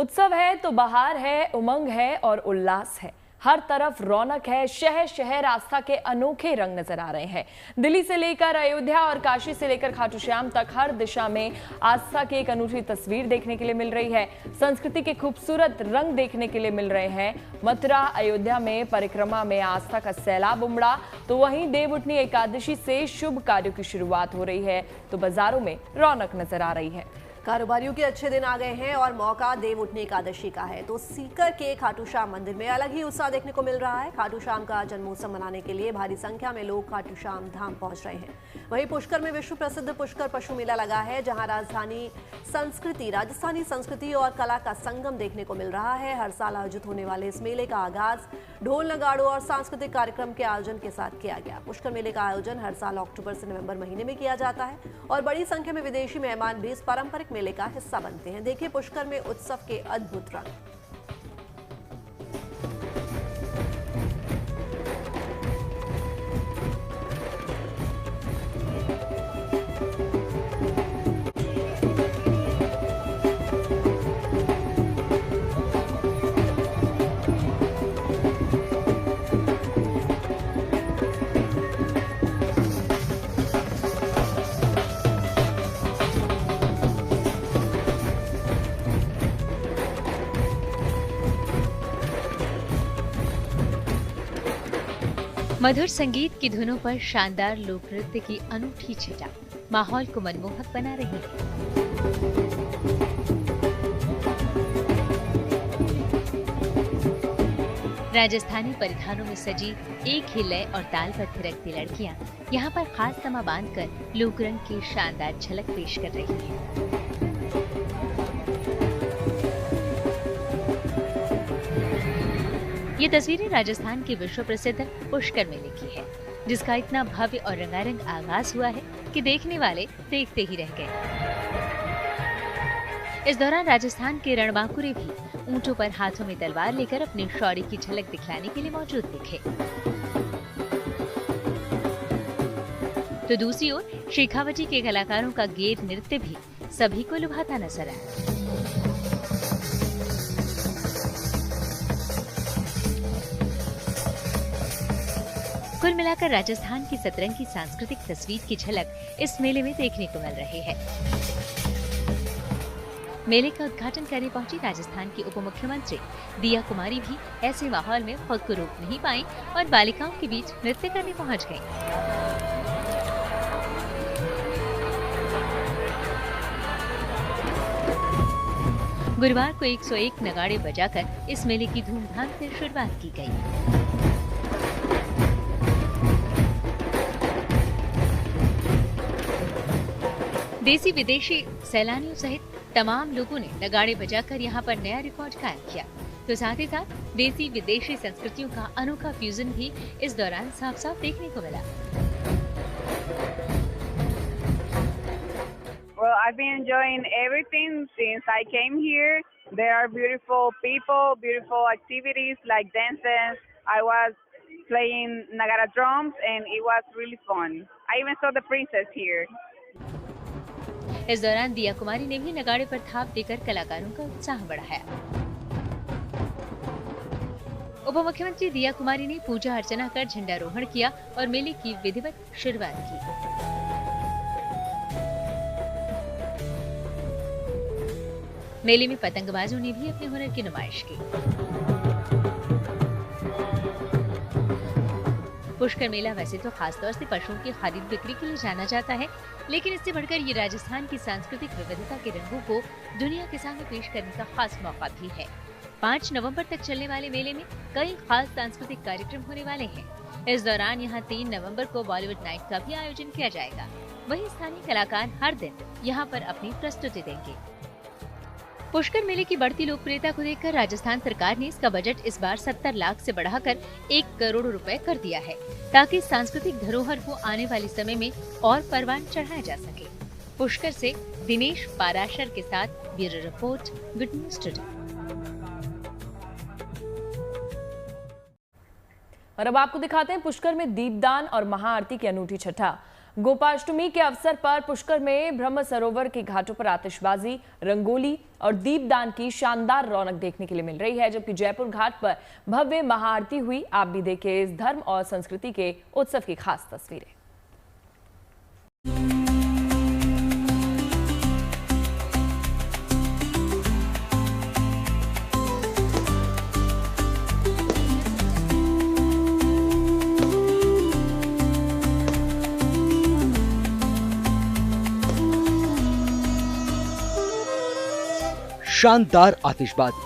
उत्सव है तो बहार है, उमंग है और उल्लास है। हर तरफ रौनक है। शहर शहर आस्था के अनोखे रंग नजर आ रहे हैं। दिल्ली से लेकर अयोध्या और काशी से लेकर खाटू श्याम तक हर दिशा में आस्था की एक अनूठी तस्वीर देखने के लिए मिल रही है। संस्कृति के खूबसूरत रंग देखने के लिए मिल रहे हैं। मथुरा अयोध्या में परिक्रमा में आस्था का सैलाब उमड़ा, तो वहीं देवउठनी एकादशी से शुभ कार्यों की शुरुआत हो रही है, तो बाजारों में रौनक नजर आ रही है। कारोबारियों के अच्छे दिन आ गए हैं और मौका देवउठनी एकादशी का है, तो सीकर के खाटू श्याम मंदिर में अलग ही उत्साह देखने को मिल रहा है। खाटू श्याम का जन्मोत्सव मनाने के लिए भारी संख्या में लोग खाटू श्याम धाम पहुंच रहे हैं। वहीं पुष्कर में विश्व प्रसिद्ध पुष्कर पशु मेला लगा है, जहां राजस्थानी संस्कृति और कला का संगम देखने को मिल रहा है। हर साल आयोजित होने वाले इस मेले का आगाज ढोल नगाड़ों और सांस्कृतिक कार्यक्रम के आयोजन के साथ किया गया। पुष्कर मेले का आयोजन हर साल अक्टूबर से नवंबर महीने में किया जाता है और बड़ी संख्या में विदेशी मेहमान भी इस पारंपरिक मेले का हिस्सा बनते हैं। देखिए पुष्कर में उत्सव के अद्भुत रंग। मधुर संगीत की धुनों पर शानदार लोक नृत्य की अनूठी छटा माहौल को मनमोहक बना रही है। राजस्थानी परिधानों में सजी एक ही लय और ताल पर थिरकती लड़कियां यहाँ पर खास समा बांधकर लोकरंग की शानदार झलक पेश कर रही हैं। ये तस्वीरें राजस्थान के विश्व प्रसिद्ध पुष्कर मेले की है, जिसका इतना भव्य और रंगारंग आगाज हुआ है कि देखने वाले देखते ही रह गए। इस दौरान राजस्थान के रणबांकुरे भी ऊंटों पर हाथों में तलवार लेकर अपने शौर्य की झलक दिखलाने के लिए मौजूद दिखे। तो दूसरी ओर शेखावटी के कलाकारों का गेर नृत्य भी सभी को लुभाता नजर आया। कुल मिलाकर राजस्थान की सतरंगी सांस्कृतिक तस्वीर की झलक इस मेले में देखने को मिल रही है। मेले का उद्घाटन करने पहुंची राजस्थान की उप मुख्यमंत्री दिया कुमारी भी ऐसे माहौल में खुद को रोक नहीं पाई और बालिकाओं के बीच नृत्य करने पहुंच गईं। गुरुवार को 101 नगाड़े बजाकर इस मेले की धूमधाम से शुरुआत की गई। देसी विदेशी सैलानियों सहित तमाम लोगों ने नगाड़े बजाकर यहाँ पर नया रिकॉर्ड कायम किया, तो साथ ही साथ देसी विदेशी संस्कृतियों का अनोखा फ्यूजन भी इस दौरान साफ साफ देखने को मिला। Well, I've been enjoying everything since I came here. There are beautiful people, beautiful activities like dances. I was playing Nagara drums and it was really fun. I even saw the princess here. इस दौरान दिया कुमारी ने भी नगाड़े पर थाप देकर कलाकारों का उत्साह बढ़ाया। उप मुख्यमंत्री दिया कुमारी ने पूजा अर्चना कर झंडारोहण किया और मेले की विधिवत शुरुआत की। मेले में पतंगबाजों ने भी अपने हुनर की नुमाइश की। पुष्कर मेला वैसे तो खासतौर से पशुओं की खरीद बिक्री के लिए जाना जाता है, लेकिन इससे बढ़कर ये राजस्थान की सांस्कृतिक विविधता के रंगों को दुनिया के सामने पेश करने का खास मौका भी है। 5 नवंबर तक चलने वाले मेले में कई खास सांस्कृतिक कार्यक्रम होने वाले हैं। इस दौरान यहाँ 3 नवंबर को बॉलीवुड नाइट का भी आयोजन किया जाएगा। वहीं स्थानीय कलाकार हर दिन यहाँ पर अपनी प्रस्तुति देंगे। पुष्कर मेले की बढ़ती लोकप्रियता को देखकर राजस्थान सरकार ने इसका बजट इस बार 70 लाख से बढ़ाकर 1 करोड़ रुपए कर दिया है, ताकि सांस्कृतिक धरोहर को आने वाले समय में और परवान चढ़ाया जा सके। पुष्कर से दिनेश पाराशर के साथ bureau report, good news today. और अब आपको दिखाते हैं पुष्कर में दीपदान और महाआरती की अनूठी छटा। गोपाष्टमी के अवसर पर पुष्कर में ब्रह्म सरोवर के घाटों पर आतिशबाजी, रंगोली और दीपदान की शानदार रौनक देखने के लिए मिल रही है, जबकि जयपुर घाट पर भव्य महाआरती हुई। आप भी देखें इस धर्म और संस्कृति के उत्सव की खास तस्वीरें। शानदार आतिशबाजी,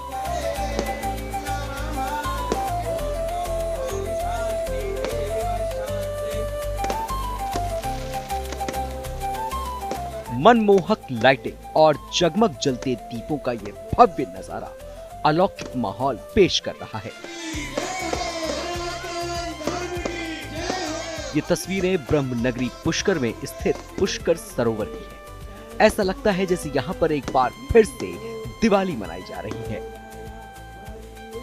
मनमोहक लाइटिंग और जगमग जलते दीपों का ये भव्य नजारा अलौकिक माहौल पेश कर रहा है। ये तस्वीरें ब्रह्मनगरी पुष्कर में स्थित पुष्कर सरोवर की है। ऐसा लगता है जैसे यहाँ पर एक बार फिर से दिवाली मनाई जा रही है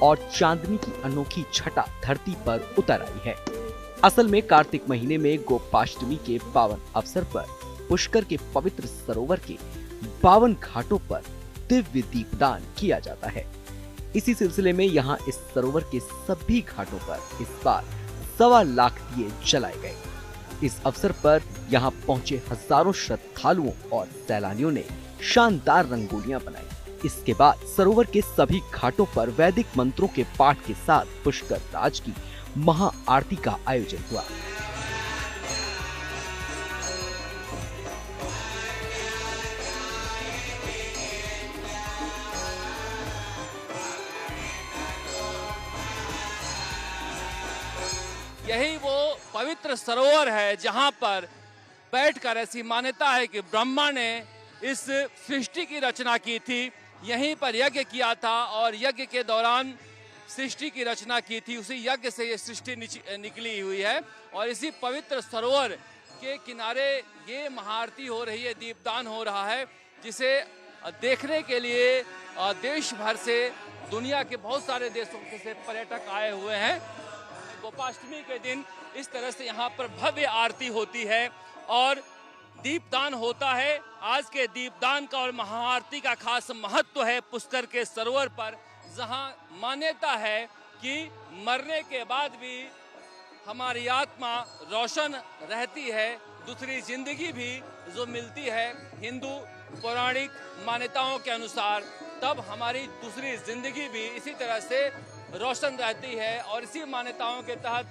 और चांदनी की अनोखी छटा धरती पर उतर आई है। असल में कार्तिक महीने में गोपाष्टमी के पावन अवसर पर पुष्कर के पवित्र सरोवर के 52 घाटों पर दिव्य दीपदान किया जाता है। इसी सिलसिले में यहाँ इस सरोवर के सभी घाटों पर इस बार 1.25 लाख दिए जलाए गए। इस अवसर पर यहाँ पहुंचे हजारों श्रद्धालुओं और सैलानियों ने शानदार रंगोलियां बनाई। इसके बाद सरोवर के सभी घाटों पर वैदिक मंत्रों के पाठ के साथ पुष्कर राज की महाआरती का आयोजन हुआ। यही वो पवित्र सरोवर है जहां पर बैठकर ऐसी मान्यता है कि ब्रह्मा ने इस सृष्टि की रचना की थी। यहीं पर यज्ञ किया था और यज्ञ के दौरान सृष्टि की रचना की थी। उसी यज्ञ से ये सृष्टि निकली हुई है और इसी पवित्र सरोवर के किनारे ये महाआरती हो रही है, दीपदान हो रहा है, जिसे देखने के लिए देश भर से, दुनिया के बहुत सारे देशों से पर्यटक आए हुए हैं। गोपाष्टमी के दिन इस तरह से यहाँ पर भव्य आरती होती है और दीपदान होता है। आज के दीपदान का और महाआरती का खास महत्व है पुष्कर के सरोवर पर, जहां मान्यता है कि मरने के बाद भी हमारी आत्मा रोशन रहती है, दूसरी जिंदगी भी जो मिलती है हिंदू पौराणिक मान्यताओं के अनुसार, तब हमारी दूसरी जिंदगी भी इसी तरह से रोशन रहती है। और इसी मान्यताओं के तहत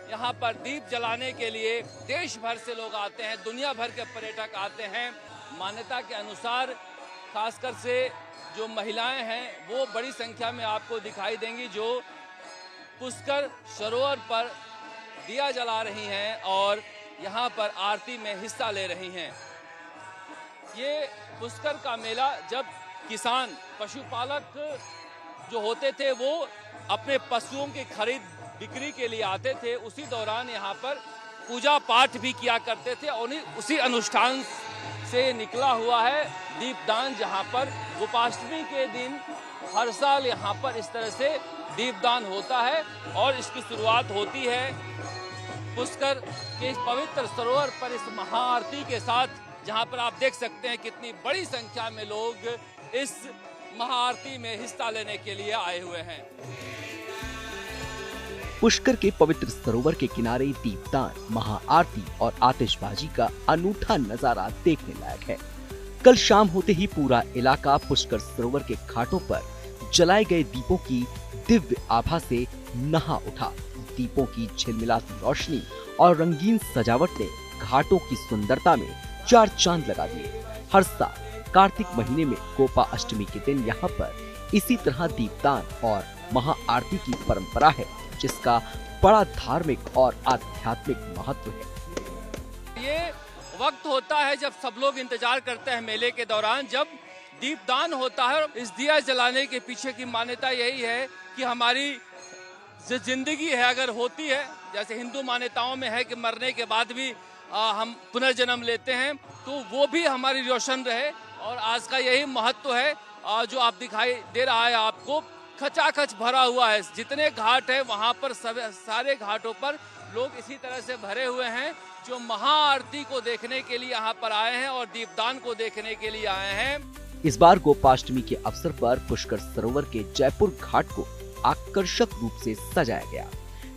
यहाँ पर दीप जलाने के लिए देश भर से लोग आते हैं, दुनिया भर के पर्यटक आते हैं। मान्यता के अनुसार खासकर से जो महिलाएं हैं वो बड़ी संख्या में आपको दिखाई देंगी, जो पुष्कर सरोवर पर दिया जला रही हैं और यहाँ पर आरती में हिस्सा ले रही हैं। ये पुष्कर का मेला जब किसान पशुपालक जो होते थे वो अपने पशुओं की खरीद बिक्री के लिए आते थे, उसी दौरान यहाँ पर पूजा पाठ भी किया करते थे और उसी अनुष्ठान से निकला हुआ है दीपदान, जहाँ पर गोपाष्टमी के दिन हर साल यहाँ पर इस तरह से दीपदान होता है और इसकी शुरुआत होती है पुष्कर के इस पवित्र सरोवर पर इस महाआरती के साथ, जहाँ पर आप देख सकते हैं कितनी बड़ी संख्या में लोग इस महाआरती में हिस्सा लेने के लिए आए हुए हैं। पुष्कर के पवित्र सरोवर के किनारे दीपदान, महाआरती और आतिशबाजी का अनूठा नजारा देखने लायक है। कल शाम होते ही पूरा इलाका पुष्कर सरोवर के घाटों पर जलाए गए दीपों की दिव्य आभा से नहा उठा। दीपों की झिलमिलाती रोशनी और रंगीन सजावट ने घाटों की सुंदरता में 4 चांद लगा दिए। हर साल कार्तिक महीने में गोपा अष्टमी के दिन यहाँ पर इसी तरह दीपदान और महाआरती की परंपरा है, जिसका बड़ा धार्मिक और आध्यात्मिक महत्व है। ये वक्त होता है जब सब लोग इंतजार करते हैं मेले के दौरान, जब दीपदान होता है। इस दिया जलाने के पीछे की मान्यता यही है कि हमारी जो जिंदगी है अगर होती है, जैसे हिंदू मान्यताओं में है कि मरने के बाद भी हम पुनर्जन्म लेते हैं, तो वो भी हमारी रोशन रहे। और आज का यही महत्व है। जो आप दिखाई दे रहा है आपको, खचाखच भरा हुआ है। जितने घाट है वहाँ पर सारे घाटों पर लोग इसी तरह से भरे हुए हैं, जो महाआरती को देखने के लिए यहाँ पर आए हैं और दीपदान को देखने के लिए आए हैं। इस बार गोपाष्टमी के अवसर पर पुष्कर सरोवर के जयपुर घाट को आकर्षक रूप से सजाया गया।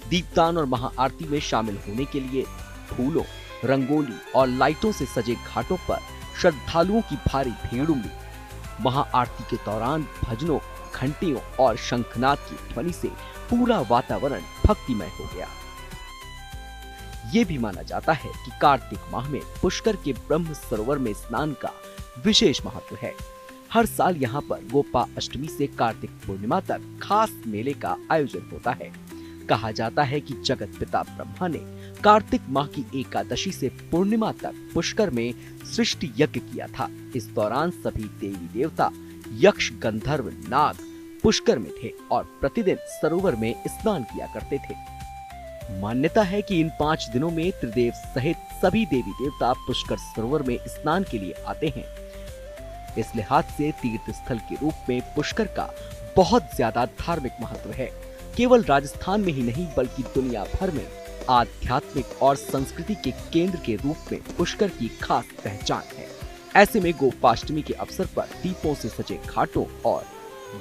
दीपदान और महाआरती में शामिल होने के लिए फूलों, रंगोली और लाइटों से सजे घाटों पर श्रद्धालुओं की भारी भीड़ उमड़ी। महाआरती के दौरान भजनों, घंटियों और शंखनाद की ध्वनि से पूरा वातावरण भक्तिमय हो गया। ये भी माना जाता है कि कार्तिक माह में पुष्कर के ब्रह्म सरोवर में स्नान का विशेष महत्व है। हर साल यहाँ पर गोपा अष्टमी से कार्तिक पूर्णिमा तक खास मेले का आयोजन होता है। कहा जाता है कि जगत पिता ब्रह्मा ने कार्तिक माह की एकादशी से पूर्णिमा तक पुष्कर में सृष्टि यज्ञ किया था। इस दौरान सभी देवी देवता, यक्ष, गंधर्व, नाग पुष्कर में थे और प्रतिदिन सरोवर में स्नान किया करते थे। मान्यता है कि इन 5 दिनों में त्रिदेव सहित सभी देवी देवता पुष्कर सरोवर में स्नान के लिए आते हैं। इस लिहाज से तीर्थ स्थल के रूप में पुष्कर का बहुत ज्यादा धार्मिक महत्व है। केवल राजस्थान में ही नहीं बल्कि दुनिया भर में आध्यात्मिक और संस्कृति के केंद्र के रूप में पुष्कर की खास पहचान है। ऐसे में गोपाष्टमी के अवसर पर दीपों से सजे घाटों और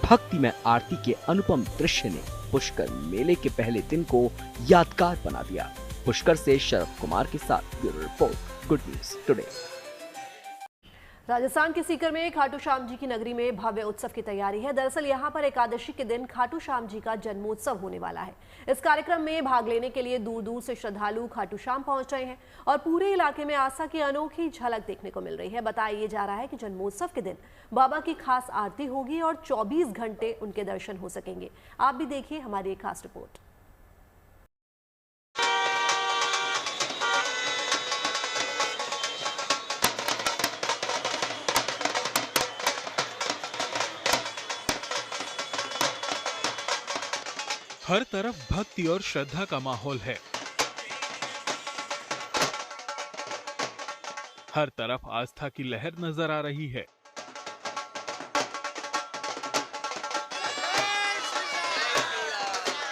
भक्तिमय आरती के अनुपम दृश्य ने पुष्कर मेले के पहले दिन को यादगार बना दिया। पुष्कर से शरद कुमार के साथ bureau report, good news today. Rajasthan के सीकर में खाटू श्याम जी की नगरी में भव्य उत्सव की तैयारी है। दरअसल यहां पर एकादशी के दिन खाटू श्याम जी का जन्मोत्सव होने वाला है। इस कार्यक्रम में भाग लेने के लिए दूर दूर से श्रद्धालु खाटू श्याम पहुंच रहे हैं और पूरे इलाके में आस्था की अनोखी झलक देखने को मिल रही है। बताया जा रहा है कि जन्मोत्सव के दिन बाबा की खास आरती होगी और 24 घंटे उनके दर्शन हो सकेंगे। आप भी देखिए हमारी एक खास रिपोर्ट। हर तरफ भक्ति और श्रद्धा का माहौल है। हर तरफ आस्था की लहर नजर आ रही है।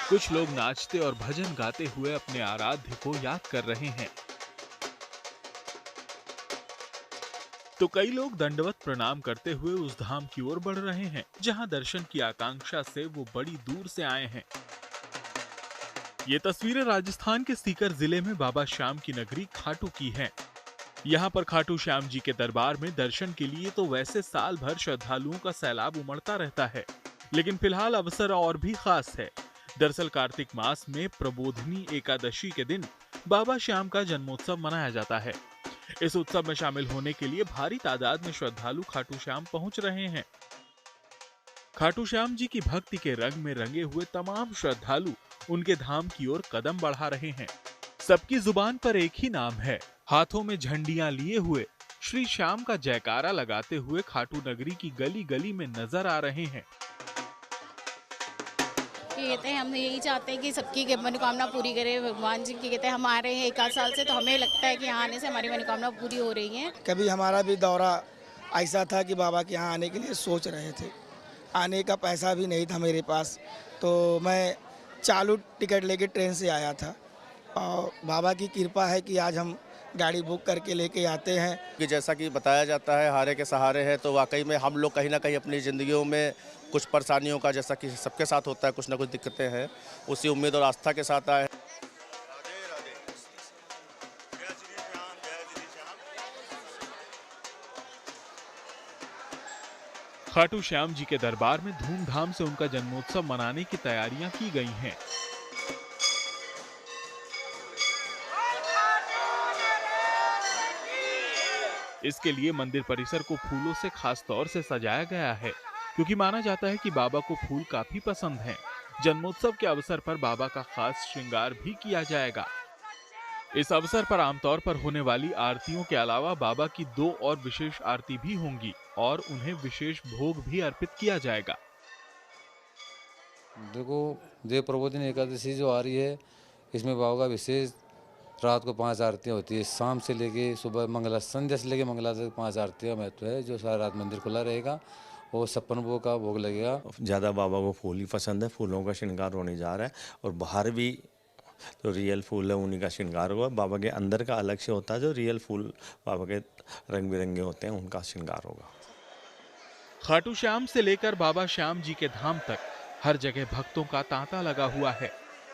कुछ लोग नाचते और भजन गाते हुए अपने आराध्य को याद कर रहे हैं, तो कई लोग दंडवत प्रणाम करते हुए उस धाम की ओर बढ़ रहे हैं जहां दर्शन की आकांक्षा से वो बड़ी दूर से आए हैं। ये तस्वीरें राजस्थान के सीकर जिले में बाबा श्याम की नगरी खाटू की हैं। यहाँ पर खाटू श्याम जी के दरबार में दर्शन के लिए तो वैसे साल भर श्रद्धालुओं का सैलाब उमड़ता रहता है, लेकिन फिलहाल अवसर और भी खास है। दरअसल कार्तिक मास में प्रबोधनी एकादशी के दिन बाबा श्याम का जन्मोत्सव मनाया जाता है। इस उत्सव में शामिल होने के लिए भारी तादाद में श्रद्धालु खाटू श्याम पहुंच रहे हैं। खाटू श्याम जी की भक्ति के रंग में रंगे हुए तमाम श्रद्धालु उनके धाम की ओर कदम बढ़ा रहे हैं। सबकी जुबान पर एक ही नाम है। हाथों में झंडियां लिए हुए श्री श्याम का जयकारा लगाते हुए खाटू नगरी की गली गली में नजर आ रहे हैं। कहते हैं हम यही चाहते हैं कि सबकी मनोकामना पूरी करे भगवान जी की। कहते हैं हम आ रहे हैं 1 साल से, तो हमें लगता है कि यहाँ आने से हमारी मनोकामना पूरी हो रही है। कभी हमारा भी दौरा ऐसा था कि बाबा के यहाँ आने के लिए सोच रहे थे, आने का पैसा भी नहीं था मेरे पास, तो मैं चालू टिकट लेके ट्रेन से आया था और बाबा की कृपा है कि आज हम गाड़ी बुक करके लेके आते हैं। कि जैसा कि बताया जाता है हारे के सहारे हैं, तो वाकई में हम लोग कहीं ना कहीं अपनी ज़िंदगियों में कुछ परेशानियों का, जैसा कि सबके साथ होता है, कुछ ना कुछ दिक्कतें हैं, उसी उम्मीद और आस्था के साथ आए। खाटू श्याम जी के दरबार में धूमधाम से उनका जन्मोत्सव मनाने की तैयारियां की गई हैं। इसके लिए मंदिर परिसर को फूलों से खास तौर से सजाया गया है, क्योंकि माना जाता है कि बाबा को फूल काफी पसंद हैं। जन्मोत्सव के अवसर पर बाबा का खास श्रृंगार भी किया जाएगा। इस अवसर पर आमतौर पर होने वाली आरतियों के अलावा बाबा की 2 और विशेष आरती भी होंगी और उन्हें विशेष भोग भी अर्पित किया जाएगा। देखो, देव प्रबोधिनी एकादशी जो आ रही है, इसमें बाबा का विशेष रात को 5 आरतियाँ होती है। शाम से लेके सुबह मंगला, संध्या से लेके मंगला तक 5 आरतियाँ महत्व है, जो सारा रात मंदिर खुला रहेगा और 56 भोग का भोग लगेगा। ज़्यादा बाबा को फूल ही पसंद है, फूलों का श्रृंगार होने जा रहा है और बाहर भी तो रियल फूल है, उन्हीं का श्रृंगार हुआ। बाबा के अंदर का अलग से होता है, जो रियल फूल बाबा के रंग बिरंगे होते हैं, उनका श्रृंगार होगा। खाटू श्याम से लेकर बाबा श्याम जी के धाम तक हर जगह भक्तों का तांता लगा हुआ है।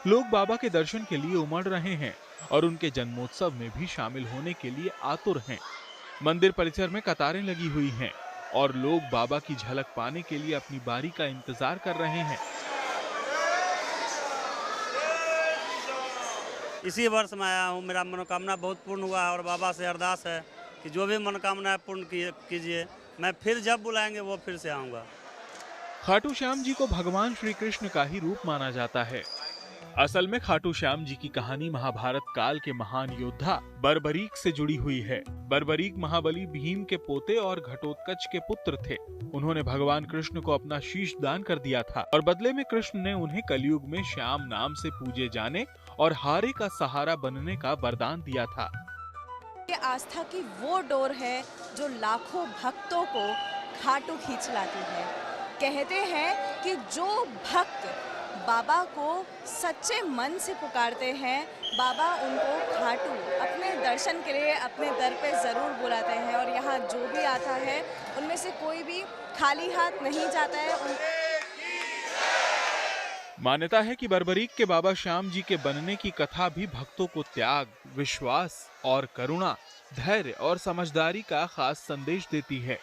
लोग बाबा के दर्शन के लिए उमड़ रहे हैं और उनके जन्मोत्सव में भी शामिल होने के लिए आतुर हैं। मंदिर परिसर में कतारें लगी हुई हैं और लोग बाबा की झलक पाने के लिए अपनी बारी का इंतजार कर रहे हैं। इसी वर्ष में आया हूँ, मेरा मनोकामना बहुत पूर्ण हुआ है और बाबा से अरदास है कि जो भी मनोकामना पूर्ण कीजिए, मैं फिर जब बुलाएंगे वो फिर से आऊँगा। खाटू श्याम जी को भगवान श्री कृष्ण का ही रूप माना जाता है। असल में खाटू श्याम जी की कहानी महाभारत काल के महान योद्धा बर्बरीक से जुड़ी हुई है। बर्बरीक महाबली भीम के पोते और घटोत्कच के पुत्र थे। उन्होंने भगवान कृष्ण को अपना शीश दान कर दिया था और बदले में कृष्ण ने उन्हें कलयुग में श्याम नाम से पूजे जाने और हारे का सहारा बनने का वरदान दिया था। ये आस्था की वो डोर है जो लाखों भक्तों को खाटू खींच लाती है। कहते हैं कि जो भक्त बाबा को सच्चे मन से पुकारते हैं, बाबा उनको खाटू अपने दर्शन के लिए अपने दर पे ज़रूर बुलाते हैं और यहाँ जो भी आता है उनमें से कोई भी खाली हाथ नहीं जाता है। मान्यता है कि बर्बरीक के बाबा श्याम जी के बनने की कथा भी भक्तों को त्याग, विश्वास और करुणा, धैर्य और समझदारी का खास संदेश देती है।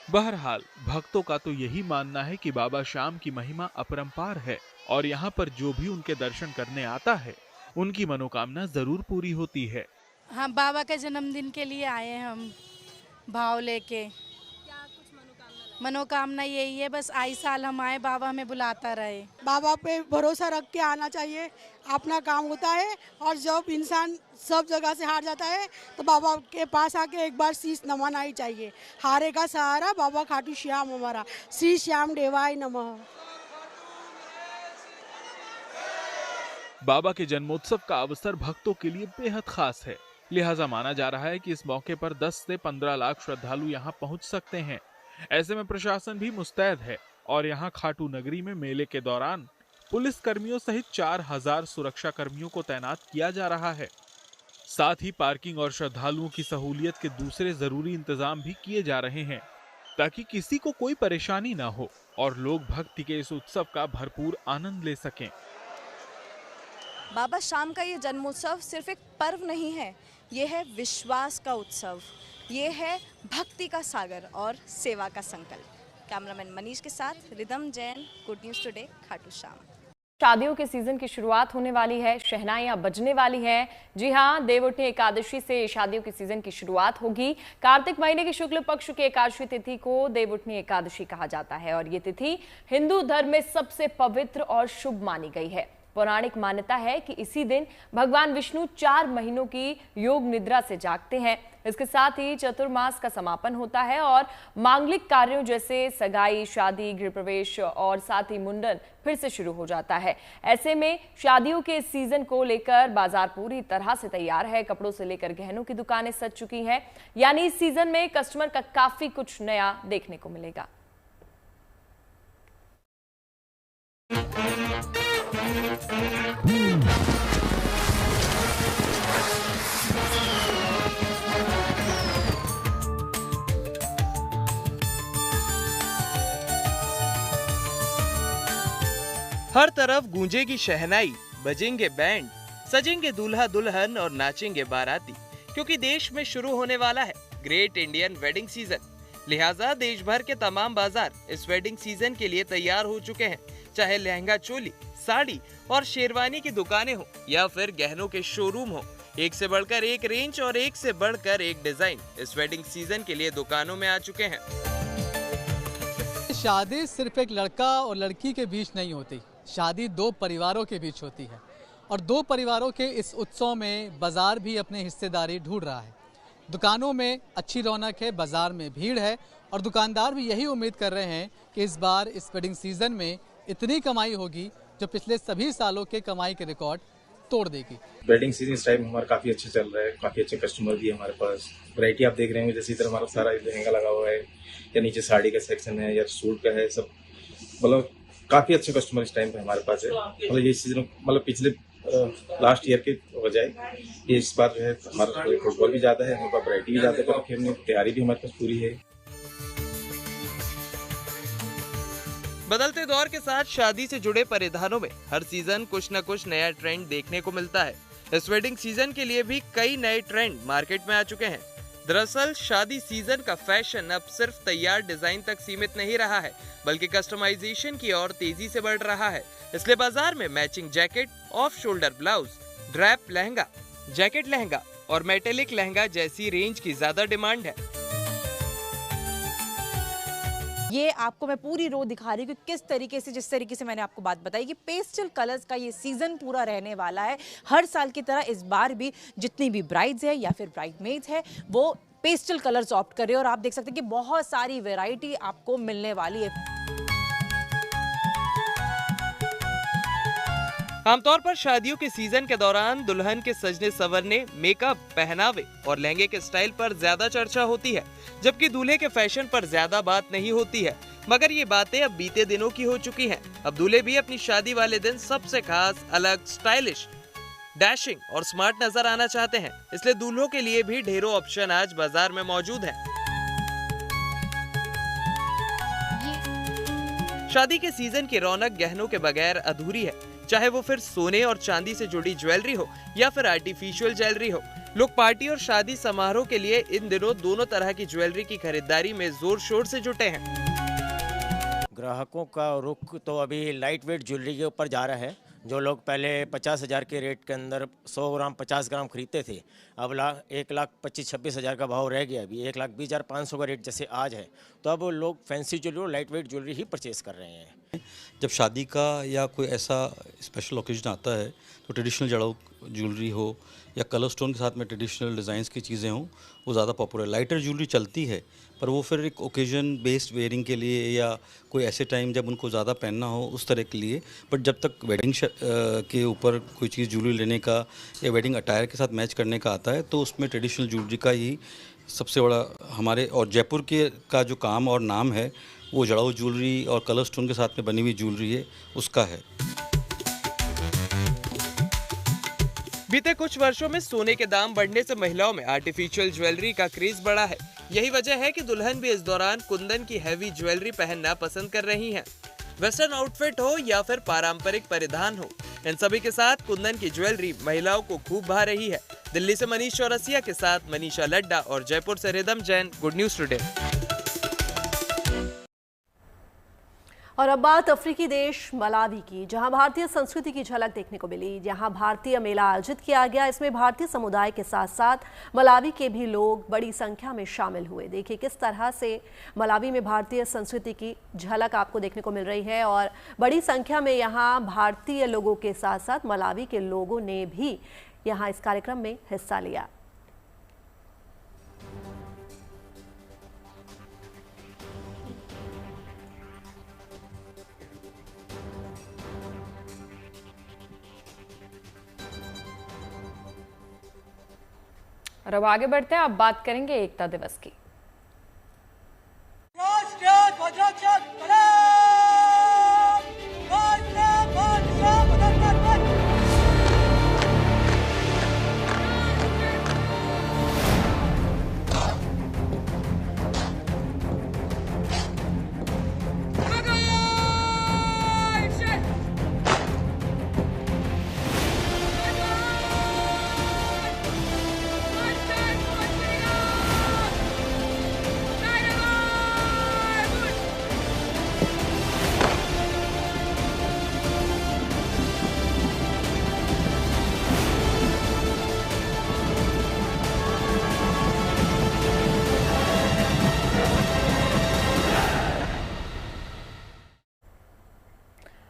बहरहाल भक्तों का तो यही मानना है कि बाबा श्याम की महिमा अपरंपार है और यहाँ पर जो भी उनके दर्शन करने आता है उनकी मनोकामना जरूर पूरी होती है। हाँ, बाबा के जन्मदिन के लिए आए हैं हम भाव लेके। मनोकामना यही है, बस आई साल हम आए, बाबा हमें बुलाता रहे। बाबा पे भरोसा रख के आना चाहिए, अपना काम होता है और जब इंसान सब जगह से हार जाता है तो बाबा के पास आके एक बार शीश नमाना ही चाहिए। हारे का सहारा बाबा खाटू श्याम हमारा, श्री श्याम देवाय नमः। बाबा के जन्मोत्सव का अवसर भक्तों के लिए बेहद खास है, लिहाजा माना जा रहा है कि इस मौके पर 10 से 15 लाख श्रद्धालु यहाँ पहुँच सकते हैं। ऐसे में प्रशासन भी मुस्तैद है और यहाँ खाटू नगरी में मेले के दौरान पुलिस कर्मियों सहित 4000 सुरक्षा कर्मियों को तैनात किया जा रहा है। साथ ही पार्किंग और श्रद्धालुओं की सहूलियत के दूसरे जरूरी इंतजाम भी किए जा रहे हैं ताकि किसी को कोई परेशानी ना हो और लोग भक्ति के इस उत्सव का भरपूर आनंद ले सकें। बाबा श्याम का ये जन्मोत्सव सिर्फ एक पर्व नहीं है, ये है विश्वास का उत्सव, ये है भक्ति का सागर और सेवा का संकल्प। कैमरामैन मनीष के साथ rhythm Jain, good news today, Khatu Shyam. शादियों के सीजन की शुरुआत होने वाली है, शहनाइयां बजने वाली हैं। जी हां, देवउठनी एकादशी से शादियों के सीजन की शुरुआत होगी। कार्तिक महीने की शुक्ल पक्ष की एकादशी तिथि को देवउठनी एकादशी कहा जाता है और ये तिथि हिंदू धर्म में सबसे पवित्र और शुभ मानी गई है। पौराणिक मान्यता है कि इसी दिन भगवान विष्णु 4 महीनों की योग निद्रा से जागते हैं। इसके साथ ही चतुर्मास का समापन होता है और मांगलिक कार्यों जैसे सगाई, शादी, गृह प्रवेश और साथ ही मुंडन फिर से शुरू हो जाता है। ऐसे में शादियों के इस सीजन को लेकर बाजार पूरी तरह से तैयार है। कपड़ों से लेकर गहनों की दुकानें सज चुकी हैं, यानी इस सीजन में कस्टमर का काफी कुछ नया देखने को मिलेगा। हर तरफ गूंजेगी शहनाई, बजेंगे बैंड, सजेंगे दूल्हा दुल्हन और नाचेंगे बाराती, क्योंकि देश में शुरू होने वाला है ग्रेट इंडियन वेडिंग सीजन। लिहाजा देश भर के तमाम बाजार इस वेडिंग सीजन के लिए तैयार हो चुके हैं। चाहे लहंगा चोली, साड़ी और शेरवानी की दुकानें हो या फिर गहनों के शोरूम हो, एक से बढ़कर एक रेंज और एक से बढ़कर एक डिजाइन इस वेडिंग सीजन के लिए दुकानों में आ चुके हैं। शादी सिर्फ एक लड़का और लड़की के बीच नहीं होती, शादी 2 परिवारों के बीच होती है और 2 परिवारों के इस उत्सव में बाजार भी अपनी हिस्सेदारी ढूंढ रहा है। दुकानों में अच्छी रौनक है, बाजार में भीड़ है और दुकानदार भी यही उम्मीद कर रहे हैं कि इस बार इस वेडिंग सीजन में इतनी कमाई होगी जो पिछले सभी सालों के कमाई के रिकॉर्ड तोड़ देगी। वेडिंग सीजन इस टाइम हमारा काफी अच्छा चल रहा है, काफी अच्छे कस्टमर भी है हमारे पास। वैरायटी आप देख रहे हैं, जैसे इधर हमारा सारा लहंगा लगा हुआ है या नीचे साड़ी का सेक्शन है या सूट का है, सब मतलब काफी अच्छे कस्टमर इस टाइम पे हमारे पास है। मतलब ये सीजन मतलब पिछले लास्ट ईयर के बजाय ये इस बार जो है हमारा फुटबॉल भी ज्यादा है, हमारे पास वैरायटी भी ज्यादा कर रखी है, हमने तैयारी भी हमारे पास पूरी है। बदलते दौर के साथ शादी से जुड़े परिधानों में हर सीजन कुछ न कुछ नया ट्रेंड देखने को मिलता है। इस वेडिंग सीजन के लिए भी कई नए ट्रेंड मार्केट में आ चुके हैं। दरअसल शादी सीजन का फैशन अब सिर्फ तैयार डिजाइन तक सीमित नहीं रहा है, बल्कि कस्टमाइजेशन की ओर तेजी से बढ़ रहा है। इसलिए बाजार में matching jacket, off shoulder blouse, drape lehenga, jacket lehenga और मेटेलिक लहंगा जैसी रेंज की ज्यादा डिमांड है। ये आपको मैं पूरी रो दिखा रही हूँ कि किस तरीके से, जिस तरीके से मैंने आपको बात बताई कि पेस्टल कलर्स का ये सीजन पूरा रहने वाला है। हर साल की तरह इस बार भी जितनी भी ब्राइड्स है या फिर ब्राइडमेड्स है वो पेस्टल कलर्स ऑप्ट कर रहे हैं और आप देख सकते हैं कि बहुत सारी वैरायटी आपको मिलने वाली है। आमतौर पर शादियों के सीजन के दौरान दुल्हन के सजने संवरने, मेकअप, पहनावे और लहंगे के स्टाइल पर ज्यादा चर्चा होती है, जबकि दूल्हे के फैशन पर ज्यादा बात नहीं होती है। मगर ये बातें अब बीते दिनों की हो चुकी हैं। अब दूल्हे भी अपनी शादी वाले दिन सबसे खास, अलग, स्टाइलिश, डैशिंग और स्मार्ट नजर आना चाहते हैं। इसलिए दूल्हों के लिए भी ढेरों ऑप्शन आज बाजार में मौजूद हैं। शादी के सीजन की रौनक गहनों के बगैर अधूरी है, चाहे वो फिर सोने और चांदी से जुड़ी ज्वेलरी हो या फिर आर्टिफिशियल ज्वेलरी हो। लोग पार्टी और शादी समारोह के लिए इन दिनों दोनों तरह की ज्वेलरी की खरीदारी में जोर शोर से जुटे हैं। ग्राहकों का रुख तो अभी लाइट वेट ज्वेलरी के ऊपर जा रहा है। जो लोग पहले 50,000 के रेट के अंदर 100 ग्राम 50 ग्राम खरीदते थे, अब 1,25,000-26,000 का भाव रह गया। अभी 1,20,500 का रेट जैसे आज है, तो अब लोग फैंसी ज्वेलरी और लाइट वेट ज्वेलरी ही परचेज कर रहे हैं। जब शादी का या कोई ऐसा स्पेशल ओकेजन आता है तो ट्रेडिशनल जड़ों ज्वेलरी हो या कलर स्टोन के साथ में ट्रेडिशनल डिज़ाइंस की चीज़ें हों, वो ज़्यादा पॉपुलर। लाइटर ज्वेलरी चलती है पर वो फिर एक ओकेजन बेस्ड वेयरिंग के लिए या कोई ऐसे टाइम जब उनको ज़्यादा पहनना हो उस तरह के लिए। बट जब तक वेडिंग के ऊपर कोई चीज़ ज्वेलरी लेने का या वेडिंग अटायर के साथ मैच करने का आता है तो उसमें ट्रेडिशनल ज्वेलरी का ही सबसे बड़ा हमारे और जयपुर का जो काम और नाम है वो जड़ाऊ ज्वेलरी और कलर स्टोन के साथ में बनी हुई ज्वेलरी है, उसका है। बीते कुछ वर्षों में सोने के दाम बढ़ने से महिलाओं में आर्टिफिशियल ज्वेलरी का क्रेज बढ़ा है। यही वजह है कि दुल्हन भी इस दौरान कुंदन की हैवी ज्वेलरी पहनना पसंद कर रही हैं। वेस्टर्न आउटफिट हो या फिर पारंपरिक परिधान हो, इन सभी के साथ कुंदन की ज्वेलरी महिलाओं को खूब भा रही है। दिल्ली से मनीष चौरसिया के साथ मनीषा लड्डा और जयपुर से rhythm Jain, good news today. और अब बात अफ्रीकी देश मलावी की, जहां भारतीय संस्कृति की झलक देखने को मिली। यहां भारतीय मेला आयोजित किया गया। इसमें भारतीय समुदाय के साथ साथ मलावी के भी लोग बड़ी संख्या में शामिल हुए। देखिए किस तरह से मलावी में भारतीय संस्कृति की झलक आपको देखने को मिल रही है और बड़ी संख्या में यहां भारतीय लोगों के साथ साथ मलावी के लोगों ने भी यहां इस कार्यक्रम में हिस्सा लिया। और अब आगे बढ़ते हैं, अब बात करेंगे एकता दिवस की।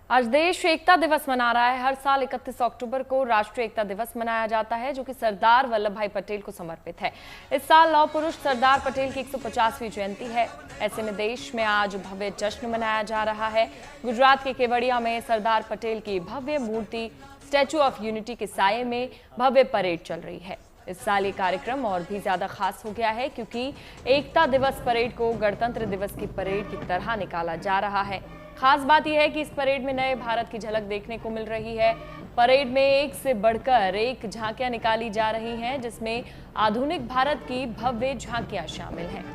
आज देश एकता दिवस मना रहा है। हर साल 31 अक्टूबर को राष्ट्रीय एकता दिवस मनाया जाता है, जो कि सरदार वल्लभ भाई पटेल को समर्पित है। इस साल लौह पुरुष सरदार पटेल की 150वीं जयंती है। ऐसे में देश में आज भव्य जश्न मनाया जा रहा है। गुजरात के केवड़िया में सरदार पटेल की भव्य मूर्ति स्टैचू ऑफ यूनिटी के साये में भव्य परेड चल रही है। इस साल ये कार्यक्रम और भी ज्यादा खास हो गया है, क्योंकि एकता दिवस परेड को गणतंत्र दिवस की परेड की तरह निकाला जा रहा है। खास बात यह है कि इस परेड में नए भारत की झलक देखने को मिल रही है। परेड में एक से बढ़कर एक झांकियां निकाली जा रही हैं, जिसमें आधुनिक भारत की भव्य झांकियां शामिल हैं।